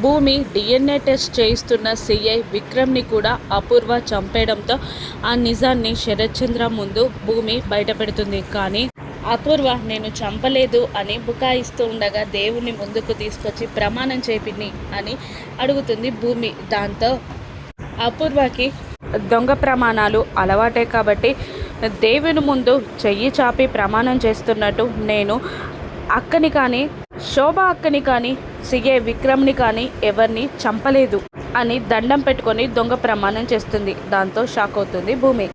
భూమి DNA test చేయిస్తున్న CI విక్రమ్ని కూడా అపూర్వ చంపేయడంతో ఆ నిజాన్ని శరత్ చంద్ర ముందు భూమి బయటపెడుతుంది. కానీ అపూర్వ నేను చంపలేదు అని బుకాయిస్తూ ఉండగా దేవుని ముందుకు తీసుకొచ్చి ప్రమాణం చేపిని అని అడుగుతుంది భూమి. దాంతో అపూర్వకి దొంగ ప్రమాణాలు అలవాటే కాబట్టి దేవుని ముందు చెయ్యి చాపి ప్రమాణం చేస్తున్నట్టు నేను అక్కని కానీ శోభ అక్కని కానీ సిఏ విక్రమ్ని కానీ ఎవరిని చంపలేదు అని దండం పెట్టుకొని దొంగ ప్రమాణం చేస్తుంది. దాంతో షాక్ అవుతుంది భూమి.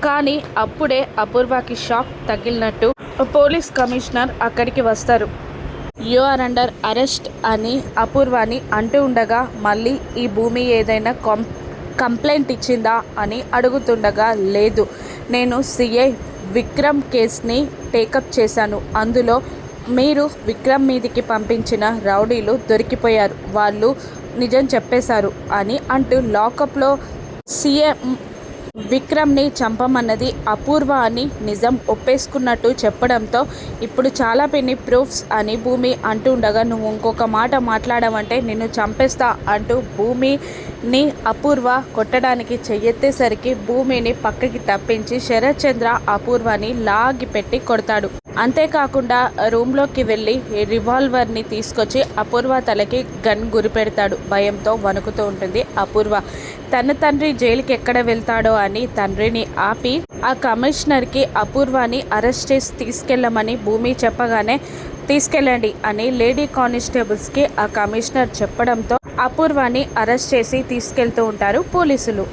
కానీ అప్పుడే అపూర్వకి షాక్ తగిలినట్టు పోలీస్ కమిషనర్ అక్కడికి వస్తారు. యు ఆర్ అండర్ అరెస్ట్ అని అపూర్వాని అంటూ ఉండగా మళ్ళీ ఈ భూమి ఏదైనా కంప్లైంట్ ఇచ్చిందా అని అడుగుతుండగా లేదు, నేను సిఐ విక్రమ్ కేస్ని టేకప్ చేశాను, అందులో మీరు విక్రమ్ మీదికి పంపించిన రౌడీలు దొరికిపోయారు, వాళ్ళు నిజం చెప్పేశారు అని అంటూ లాకప్లో సిఐ విక్రమ్ని చంపమన్నది అపూర్వ అని నిజం ఒప్పేసుకున్నట్టు చెప్పడంతో ఇప్పుడు చాలా పెన్ని ప్రూఫ్స్ అని భూమి అంటూ ఉండగా నువ్వు ఇంకొక మాట మాట్లాడమంటే నిన్ను చంపేస్తా అంటూ భూమిని అపూర్వ కొట్టడానికి చెయ్యెత్తేసరికి భూమిని పక్కకి తప్పించి శరత్ చంద్ర అపూర్వని లాగి పెట్టి కొడతాడు. అంతేకాకుండా రూమ్లోకి వెళ్ళి రివాల్వర్ని తీసుకొచ్చి అపూర్వ తలకి గన్ గురిపెడతాడు. భయంతో వణుకుతూ ఉంటుంది అపూర్వ. తన తండ్రి జైలుకి ఎక్కడ వెళ్తాడో అని తండ్రిని ఆపి ఆ కమిషనర్కి అపూర్వని అరెస్ట్ చేసి తీసుకెళ్ళమని భూమి చెప్పగానే తీసుకెళ్ళండి అని లేడీ కానిస్టేబుల్స్కి ఆ కమిషనర్ చెప్పడంతో అపూర్వని అరెస్ట్ చేసి తీసుకెళ్తూ ఉంటారు పోలీసులు.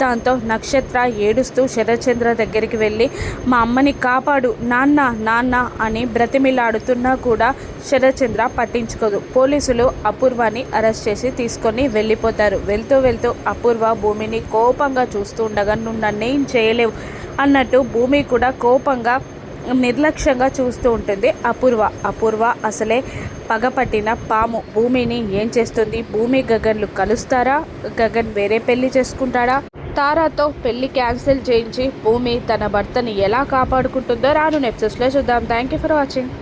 దాంతో నక్షత్ర ఏడుస్తూ శరత్చంద్ర దగ్గరికి వెళ్ళి మా అమ్మని కాపాడు నాన్న నాన్న అని బ్రతిమిలాడుతున్నా కూడా శరత్చంద్ర పట్టించుకోదు. పోలీసులు అపూర్వని అరెస్ట్ చేసి తీసుకొని వెళ్ళిపోతారు. వెళ్తూ అపూర్వ భూమిని కోపంగా చూస్తూ ఉండగా నువ్వు నన్నేం చేయలేవు అన్నట్టు భూమి కూడా కోపంగా నిర్లక్ష్యంగా చూస్తూ ఉంటుంది అపూర్వ అసలే పగపట్టిన పాము. భూమిని ఏం చేస్తుంది? భూమి గగన్లు కలుస్తారా? గగన్ వేరే పెళ్లి చేసుకుంటాడా? తారాతో పెళ్లి క్యాన్సిల్ చేయించి భూమి తన భర్తని ఎలా కాపాడుకుంటుందో రాను ఎపిసోడ్స్లో చూద్దాం. Thank you for watching.